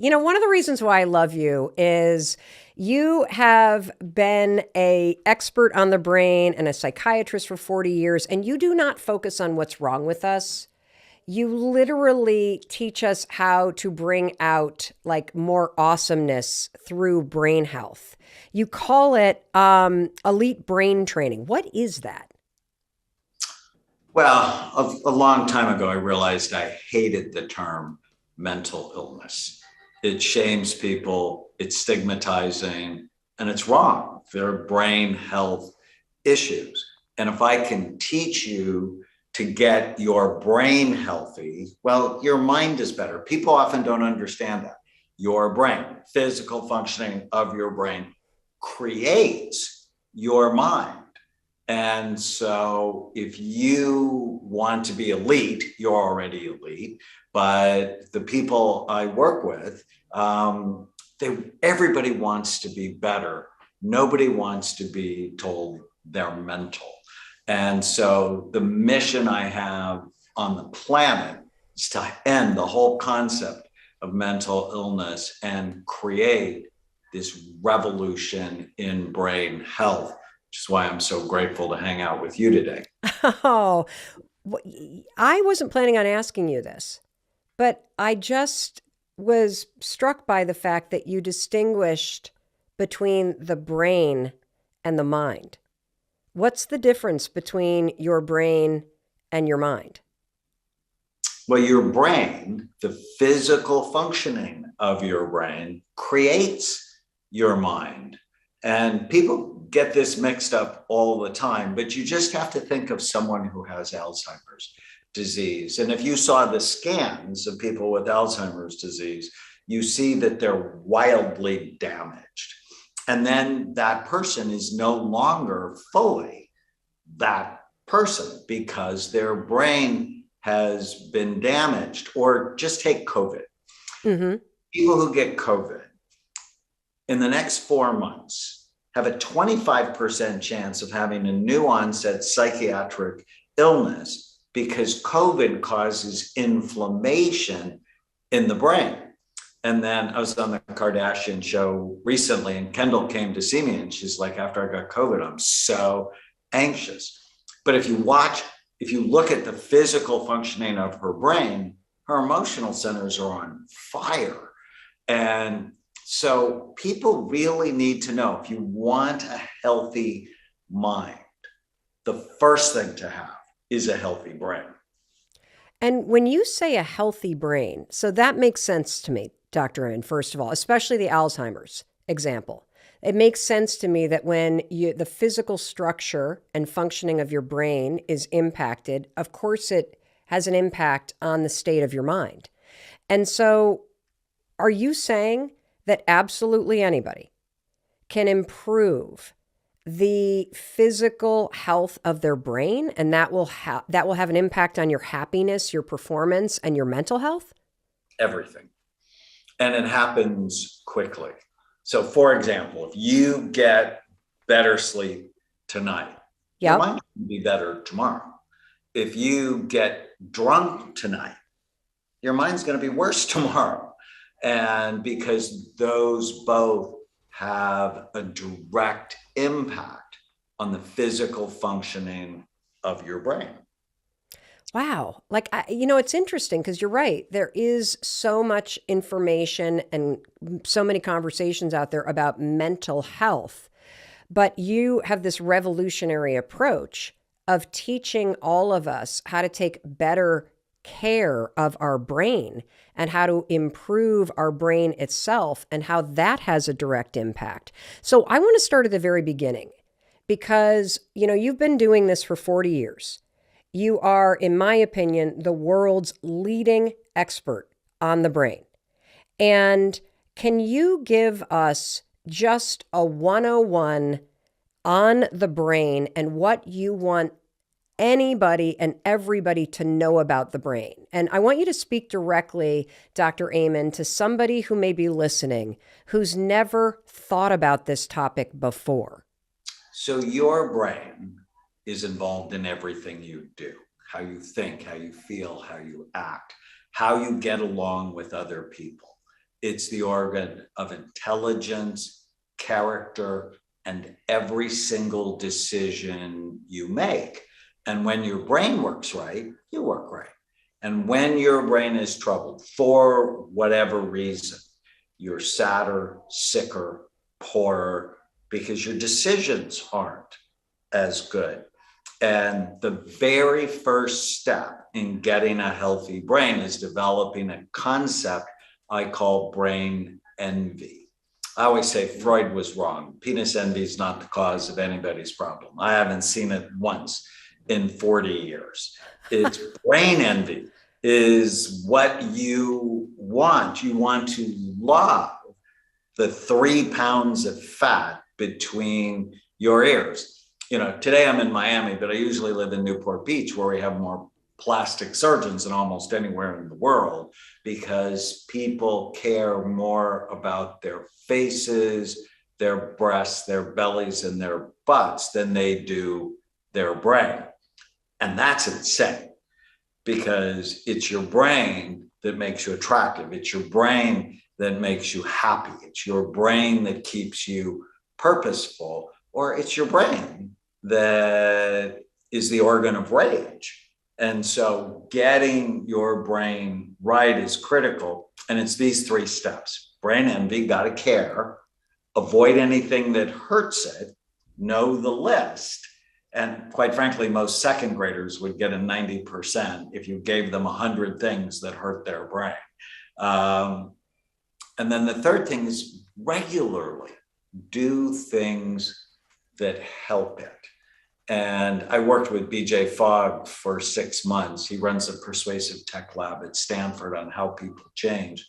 One of the reasons why I love you is you have been a expert on the brain and a psychiatrist for 40 years, and you do not focus on what's wrong with us. You literally teach us how to bring out like more awesomeness through brain health. You call it elite brain training. What is that? Well, a long time ago, I realized I hated the term mental illness. It shames people, it's stigmatizing, and it's wrong. There are brain health issues. And if I can teach you to get your brain healthy, well, your mind is better. People often don't understand that. Your brain, physical functioning of your brain creates your mind. And so if you want to be elite, you're already elite. But the people I work with, everybody wants to be better. Nobody wants to be told they're mental. And so the mission I have on the planet is to end the whole concept of mental illness and create this revolution in brain health, which is why I'm so grateful to hang out with you today. Oh, I wasn't planning on asking you this, but I just was struck by the fact that you distinguished between the brain and the mind. What's the difference between your brain and your mind? Well, your brain, the physical functioning of your brain, creates your mind. And people get this mixed up all the time, but you just have to think of someone who has Alzheimer's disease. And if you saw the scans of people with Alzheimer's disease, you see that they're wildly damaged. And then that person is no longer fully that person because their brain has been damaged. Or just take COVID. Mm-hmm. People who get COVID in the next 4 months have a 25% chance of having a new onset psychiatric illness because COVID causes inflammation in the brain. And then I was on the Kardashian show recently, and Kendall came to see me, and she's like, after I got COVID, I'm so anxious. But if you look at the physical functioning of her brain, her emotional centers are on fire. And so people really need to know, if you want a healthy mind, the first thing to have is a healthy brain. And when you say a healthy brain, so that makes sense to me, Dr. N, first of all, especially the Alzheimer's example. It makes sense to me that when the physical structure and functioning of your brain is impacted, of course it has an impact on the state of your mind. And so are you saying that absolutely anybody can improve the physical health of their brain, and that will have an impact on your happiness, your performance, and your mental health? Everything. And it happens quickly. So for example, if you get better sleep tonight, your Yep. mind will be better tomorrow. If you get drunk tonight, your mind's going to be worse tomorrow. And because those both have a direct impact on the physical functioning of your brain. Wow. It's interesting because you're right. There is so much information and so many conversations out there about mental health, but you have this revolutionary approach of teaching all of us how to take better care of our brain and how to improve our brain itself and how that has a direct impact. So I want to start at the very beginning because, you've been doing this for 40 years. You are, in my opinion, the world's leading expert on the brain. And can you give us just a 101 on the brain and what you want anybody and everybody to know about the brain? And I want you to speak directly, Dr. Amen, to somebody who may be listening who's never thought about this topic before. So your brain is involved in everything you do, how you think, how you feel, how you act, how you get along with other people. It's the organ of intelligence, character, and every single decision you make. And when your brain works right, you work right. And when your brain is troubled for whatever reason, you're sadder, sicker, poorer, because your decisions aren't as good. And the very first step in getting a healthy brain is developing a concept I call brain envy. I always say Freud was wrong. Penis envy is not the cause of anybody's problem. I haven't seen it once in 40 years. It's brain envy is what you want. You want to love the 3 pounds of fat between your ears. You know, today I'm in Miami, but I usually live in Newport Beach, where we have more plastic surgeons than almost anywhere in the world, because people care more about their faces, their breasts, their bellies, and their butts than they do their brain. And that's insane, because it's your brain that makes you attractive. It's your brain that makes you happy. It's your brain that keeps you purposeful, or it's your brain that is the organ of rage. And so getting your brain right is critical. And it's these 3 steps: brain envy, got to care, avoid anything that hurts it, know the list. And quite frankly, most second graders would get a 90% if you gave them 100 things that hurt their brain. And then the third thing is regularly do things that help it. And I worked with BJ Fogg for 6 months. He runs a persuasive tech lab at Stanford on how people change.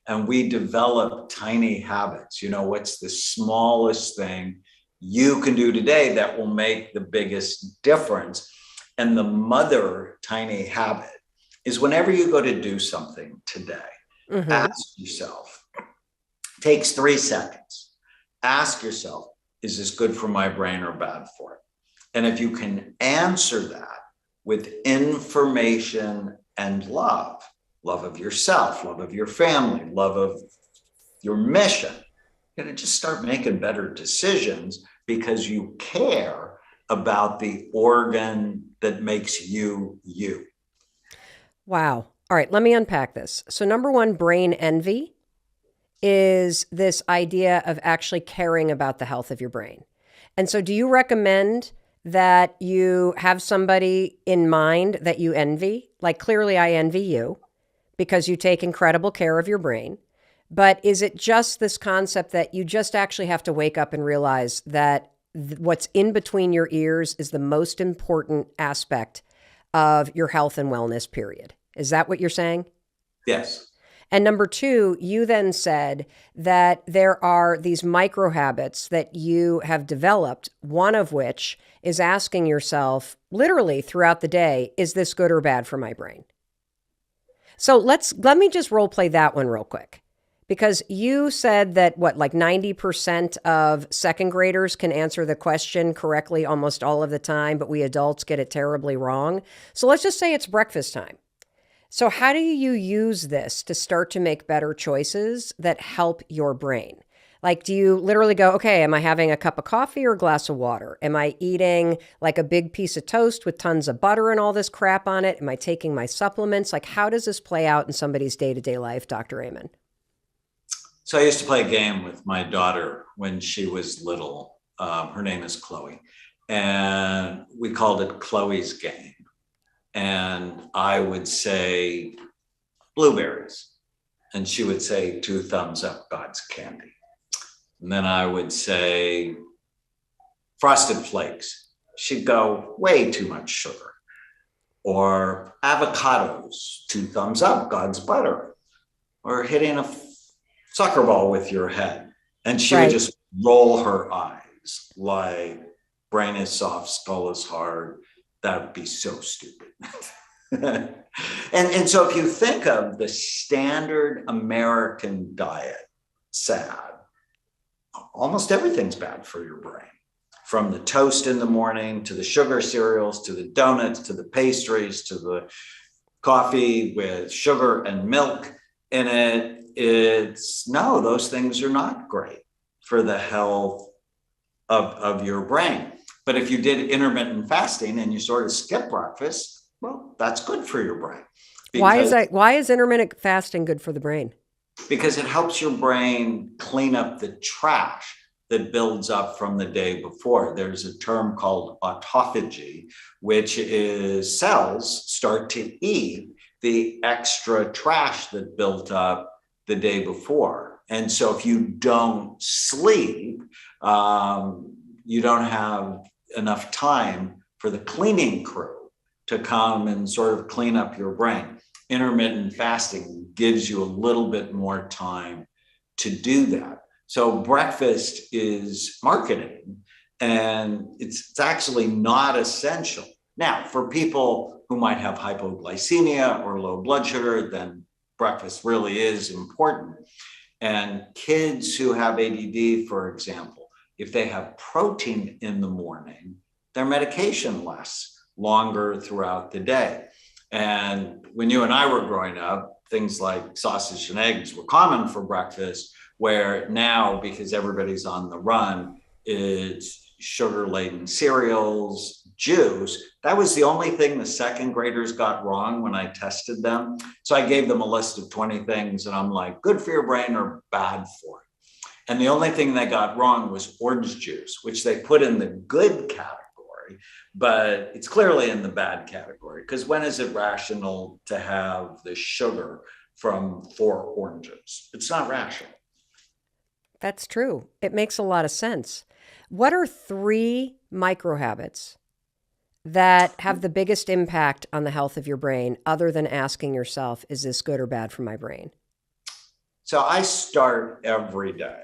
And we develop tiny habits. You know, what's the smallest thing you can do today that will make the biggest difference? And the mother tiny habit is, whenever you go to do something today, ask yourself, takes 3 seconds. Ask yourself, is this good for my brain or bad for it? And if you can answer that with information and love of yourself, love of your family, love of your mission, you're going to just start making better decisions, because you care about the organ that makes you, you. Wow. All right, let me unpack this. So number 1, brain envy is this idea of actually caring about the health of your brain. And so do you recommend that you have somebody in mind that you envy? Like, clearly I envy you because you take incredible care of your brain. But is it just this concept that you just actually have to wake up and realize that what's in between your ears is the most important aspect of your health and wellness, period? Is that what you're saying? Yes. And number 2, you then said that there are these micro habits that you have developed, one of which is asking yourself literally throughout the day, is this good or bad for my brain? So let me just role play that one real quick, because you said that like 90% of second graders can answer the question correctly almost all of the time, but we adults get it terribly wrong. So let's just say it's breakfast time. So how do you use this to start to make better choices that help your brain? Like, do you literally go, okay, am I having a cup of coffee or a glass of water? Am I eating like a big piece of toast with tons of butter and all this crap on it? Am I taking my supplements? Like, how does this play out in somebody's day-to-day life, Dr. Amen? So I used to play a game with my daughter when she was little. Her name is Chloe. And we called it Chloe's Game. And I would say blueberries, and she would say 2 thumbs up, God's candy. And then I would say Frosted Flakes. She'd go, way too much sugar. Or avocados, 2 thumbs up, God's butter. Or hitting a soccer ball with your head. And she would just roll her eyes like, brain is soft, skull is hard. That would be so stupid. and so if you think of the standard American diet, sad, almost everything's bad for your brain. From the toast in the morning, to the sugar cereals, to the donuts, to the pastries, to the coffee with sugar and milk in it. it's no, those things are not great for the health of your brain. But if you did intermittent fasting and you sort of skip breakfast, well, that's good for your brain. Why is that? Why is intermittent fasting good for the brain? Because it helps your brain clean up the trash that builds up from the day before. There's a term called autophagy, which is cells start to eat the extra trash that built up the day before. And so if you don't sleep, you don't have enough time for the cleaning crew to come and sort of clean up your brain. Intermittent fasting gives you a little bit more time to do that. So breakfast is marketing, and it's actually not essential. Now, for people who might have hypoglycemia or low blood sugar, then breakfast really is important. And kids who have ADD, for example, if they have protein in the morning, their medication lasts longer throughout the day. And when you and I were growing up, things like sausage and eggs were common for breakfast, where now, because everybody's on the run, it's sugar-laden cereals, juice. That was the only thing the second graders got wrong when I tested them. So I gave them a list of 20 things, and I'm like, good for your brain or bad for it. And the only thing they got wrong was orange juice, which they put in the good category, but it's clearly in the bad category, because when is it rational to have the sugar from 4 oranges? It's not rational. That's true. It makes a lot of sense. What are 3 micro habits that have the biggest impact on the health of your brain, other than asking yourself, is this good or bad for my brain? So I start every day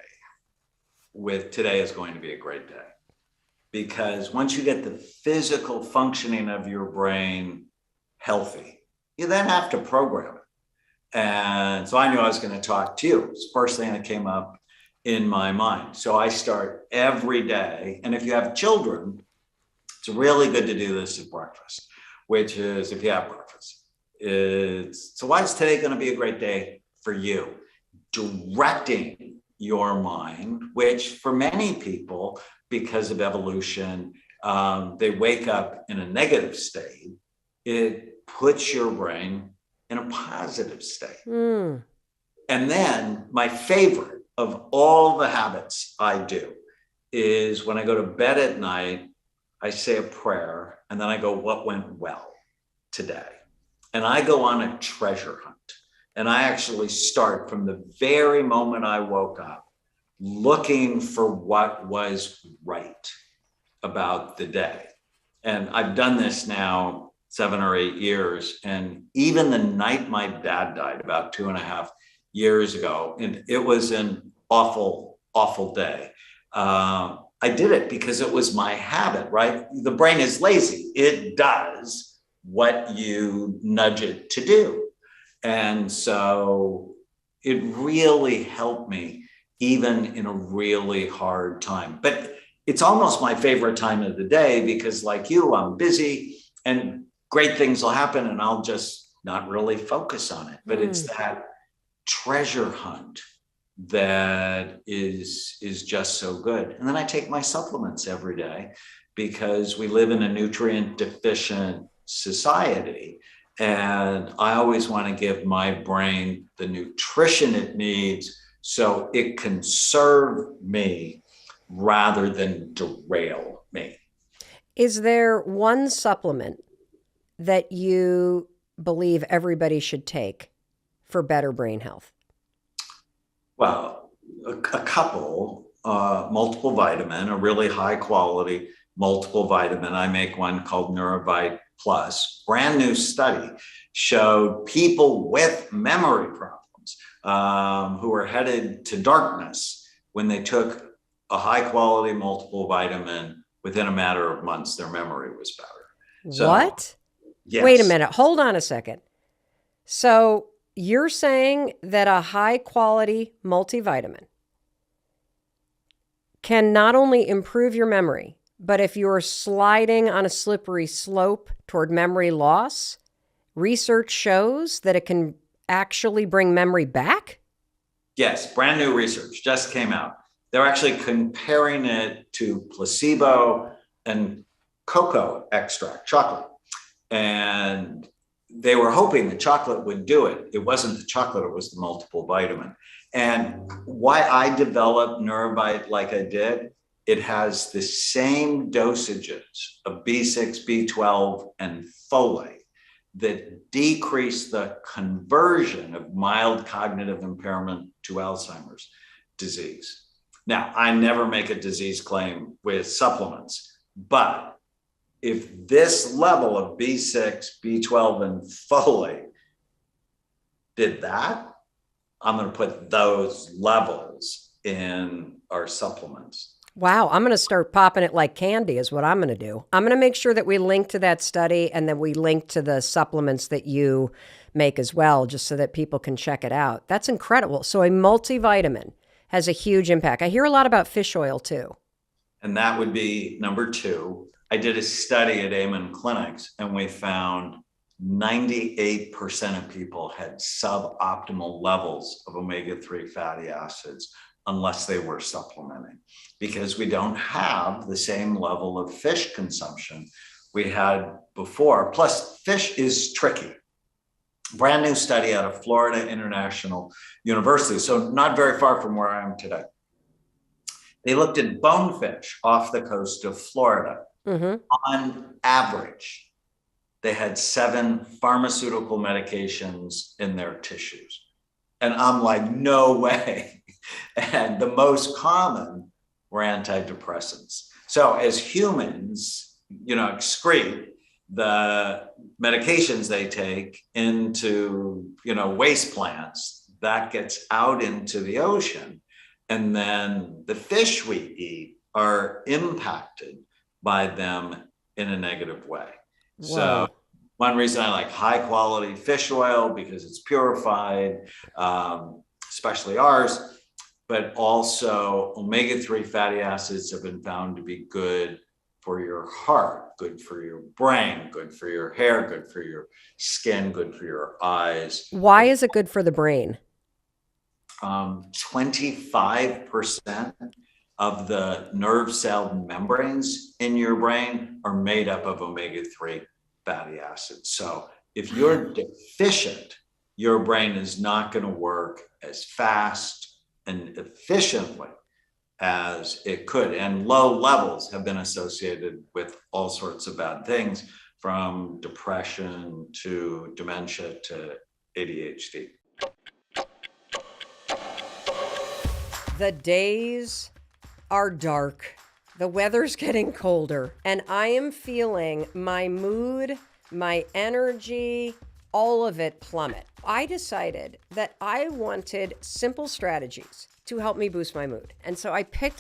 with today is going to be a great day. Because once you get the physical functioning of your brain healthy, you then have to program it. And so I knew I was going to talk to you. It's the first thing that came up in my mind. So I start every day. And if you have children, it's really good to do this at breakfast, which is if you have breakfast. So why is today going to be a great day for you? Directing your mind, which for many people, because of evolution, they wake up in a negative state. It puts your brain in a positive state. And then my favorite of all the habits I do is when I go to bed at night, I say a prayer, and then I go, what went well today? And I go on a treasure hunt. And I actually start from the very moment I woke up, looking for what was right about the day. And I've done this now 7 or 8 years. And even the night my dad died about 2.5 years ago, and it was an awful, awful day. I did it because it was my habit, right? The brain is lazy. It does what you nudge it to do. And so it really helped me even in a really hard time. But it's almost my favorite time of the day because, like you, I'm busy and great things will happen and I'll just not really focus on it. But it's that treasure hunt that is just so good. And then I take my supplements every day because we live in a nutrient deficient society. And I always want to give my brain the nutrition it needs so it can serve me rather than derail me. Is there one supplement that you believe everybody should take for better brain health? Well, a couple, multiple vitamin, a really high quality multiple vitamin. I make one called Neurovite Plus. Brand new study showed people with memory problems who were headed to darkness when they took a high quality multiple vitamin, within a matter of months, their memory was better. So, what? Yes. Wait a minute. Hold on a second. So you're saying that a high quality multivitamin can not only improve your memory, but if you're sliding on a slippery slope toward memory loss, research shows that it can actually bring memory back? Yes, brand new research just came out. They're actually comparing it to placebo and cocoa extract, chocolate. And they were hoping the chocolate would do it. It wasn't the chocolate, it was the multiple vitamin. And why I developed Neurobite like I did, it has the same dosages of B6, B12, and folate that decrease the conversion of mild cognitive impairment to Alzheimer's disease. Now, I never make a disease claim with supplements, but if this level of B6, B12, and folate did that, I'm going to put those levels in our supplements. Wow, I'm going to start popping it like candy is what I'm going to do. I'm going to make sure that we link to that study and then we link to the supplements that you make as well, just so that people can check it out. That's incredible. So a multivitamin has a huge impact. I hear a lot about fish oil too. And that would be number two. I did a study at Amen Clinics and we found 98% of people had suboptimal levels of omega-3 fatty acids unless they were supplementing, because we don't have the same level of fish consumption we had before. Plus, fish is tricky. Brand new study out of Florida International University, so not very far from where I am today. They looked at bonefish off the coast of Florida. On average, they had 7 pharmaceutical medications in their tissues. And I'm like, no way. And the most common were antidepressants. So as humans, excrete the medications they take into, waste plants, that gets out into the ocean. And then the fish we eat are impacted by them in a negative way. Whoa. So one reason I like high quality fish oil, because it's purified, especially ours, but also omega-3 fatty acids have been found to be good for your heart, good for your brain, good for your hair, good for your skin, good for your eyes. Why is it good for the brain? 25% of the nerve cell membranes in your brain are made up of omega-3 fatty acids. So if you're deficient, your brain is not going to work as fast and efficiently as it could. And low levels have been associated with all sorts of bad things, from depression to dementia to ADHD. The days are dark. The weather's getting colder, and I am feeling my mood, my energy, all of it plummet. I decided that I wanted simple strategies to help me boost my mood. And so I picked